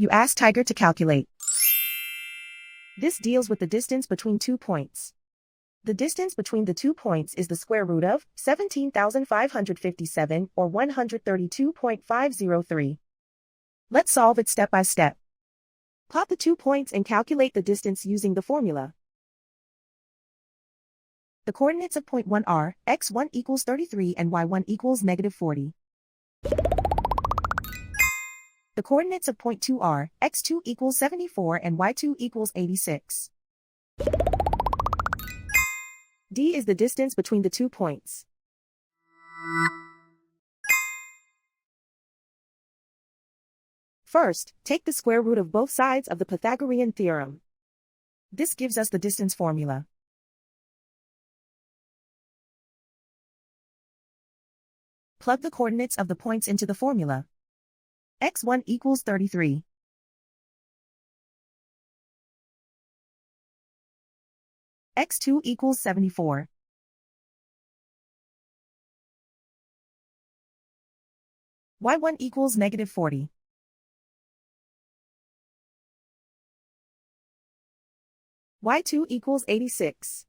You ask Tiger to calculate. This deals with the distance between 2 points. The distance between the 2 points is the square root of 17,557 or 132.503. Let's solve it step by step. Plot the 2 points and calculate the distance using the formula. The coordinates of point 1 are x1 equals 33 and y1 equals -40. The coordinates of point 2 are x2 equals 74 and y2 equals 86. D is the distance between the 2 points. First, take the square root of both sides of the Pythagorean theorem. This gives us the distance formula. Plug the coordinates of the points into the formula. x1 equals 33. x2 equals 74. y1 equals -40. y2 equals 86.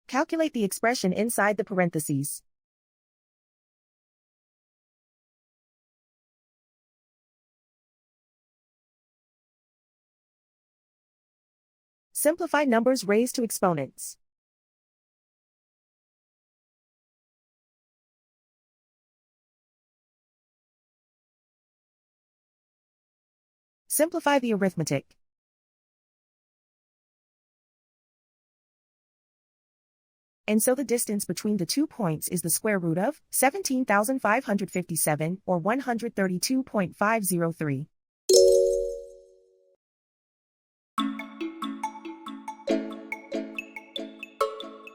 Calculate the expression inside the parentheses. Simplify numbers raised to exponents. Simplify the arithmetic. And so the distance between the 2 points is the square root of 17,557 or 132.503.